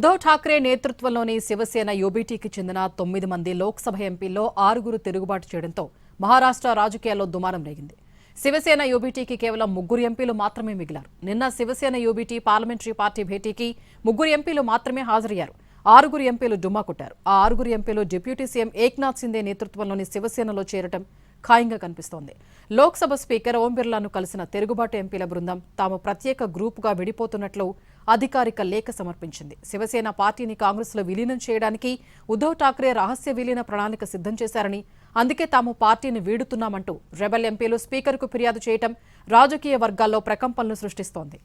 ఉద్ధవ్ ఠాక్రే నేతృత్వంలోని శివసేన యూబీటీకి చెందిన 9 మంది లోక్సభ ఎంపీల్లో 6 తిరుగుబాటు చేయడంతో మహారాష్ట్ర రాజకీయాల్లో దుమారం రేగింది. శివసేన యూబీటీకి కేవలం 3 ఎంపీలు మాత్రమే మిగిలారు. నిన్న శివసేన యూబీటీ పార్లమెంటరీ పార్టీ భేటీకి 3 ఎంపీలు మాత్రమే హాజరయ్యారు. 6 ఎంపీలు డుమ్మా కొట్టారు. ఆ 6 ఎంపీలు డిప్యూటీ సీఎం ఏక్నాథ్ సిందే నేతృత్వంలోని శివసేనలో చేరటం ఖాయంగా కనిపిస్తోంది. లోక్సభ స్పీకర్ ఓం బిర్లాను కలిసిన తిరుగుబాటు ఎంపీల బృందం తాము ప్రత్యేక గ్రూపుగా విడిపోతున్నట్లు అధికారిక లేఖ సమర్పించింది. శివసేన పార్టీని కాంగ్రెస్లో విలీనం చేయడానికి ఉద్ధవ్ ఠాక్రే రహస్య విలీన ప్రణాళిక సిద్ధం చేశారని, అందుకే తాము పార్టీని వీడుతున్నామంటూ రెబెల్ ఎంపీలు స్పీకర్కు ఫిర్యాదు చేయడం రాజకీయ వర్గాల్లో ప్రకంపనలు సృష్టిస్తోంది.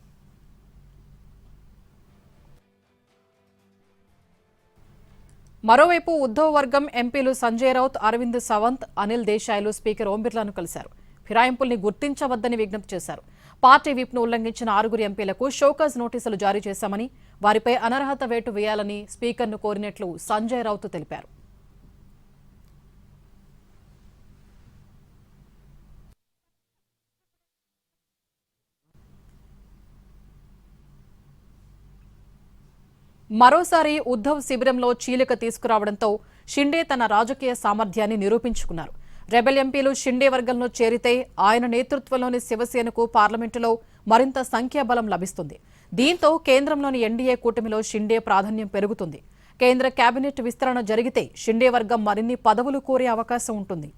మరోవైపు ఉద్ధవ్ వర్గం ఎంపీలు సంజయ్ రౌత్, అరవింద్ సవంత్, అనిల్ దేశాయ్లు స్పీకర్ ఓం బిర్లాను కలిశారు. ఫిరాయింపుల్ని గుర్తించవద్దని విజ్ఞప్తి చేశారు. పార్టీ విప్ను ఉల్లంఘించిన 6 ఎంపీలకు షోకాజ్ నోటీసులు జారీ చేశామని, వారిపై అనర్హత వేటు వేయాలని స్పీకర్ను కోరినట్లు సంజయ్ రౌత్ తెలిపారు. మరోసారి ఉద్ధవ్ శిబిరంలో చీలిక తీసుకురావడంతో షిండే తన రాజకీయ సామర్థ్యాన్ని నిరూపించుకున్నారు. రెబెల్ ఎంపీలు షిండే వర్గంలో చేరితే ఆయన నేతృత్వంలోని శివసేనకు పార్లమెంటులో మరింత సంఖ్యాబలం లభిస్తుంది. దీంతో కేంద్రంలోని ఎన్డీఏ కూటమిలో షిండే ప్రాధాన్యం పెరుగుతుంది. కేంద్ర కేబినెట్ విస్తరణ జరిగితే షిండే వర్గం మరిన్ని పదవులు కోరే అవకాశం ఉంటుంది.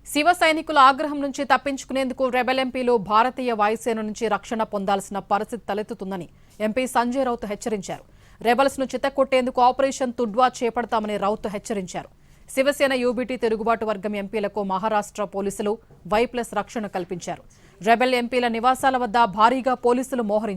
శివ సైనికుల ఆగ్రహం నుంచి తప్పించుకునేందుకు రెబెల్ ఎంపీలు భారతీయ వాయుసేన నుంచి రక్షణ పొందాల్సిన పరిస్థితి తలెత్తుతుందని ఎంపీ సంజయ్ రౌత్ హెచ్చరించారు. రెబల్స్ ను చిత్తకొట్టేందుకు ఆపరేషన్ తుడ్వా చేపడతామని రౌత్ హెచ్చరించారు. శివసేన యూబీటీ తిరుగుబాటు వర్గం ఎంపీలకు మహారాష్ట్ర పోలీసులు Y+ రక్షణ కల్పించారు. రెబెల్ ఎంపీల నివాసాల వద్ద భారీగా పోలీసులు మోహరించారు.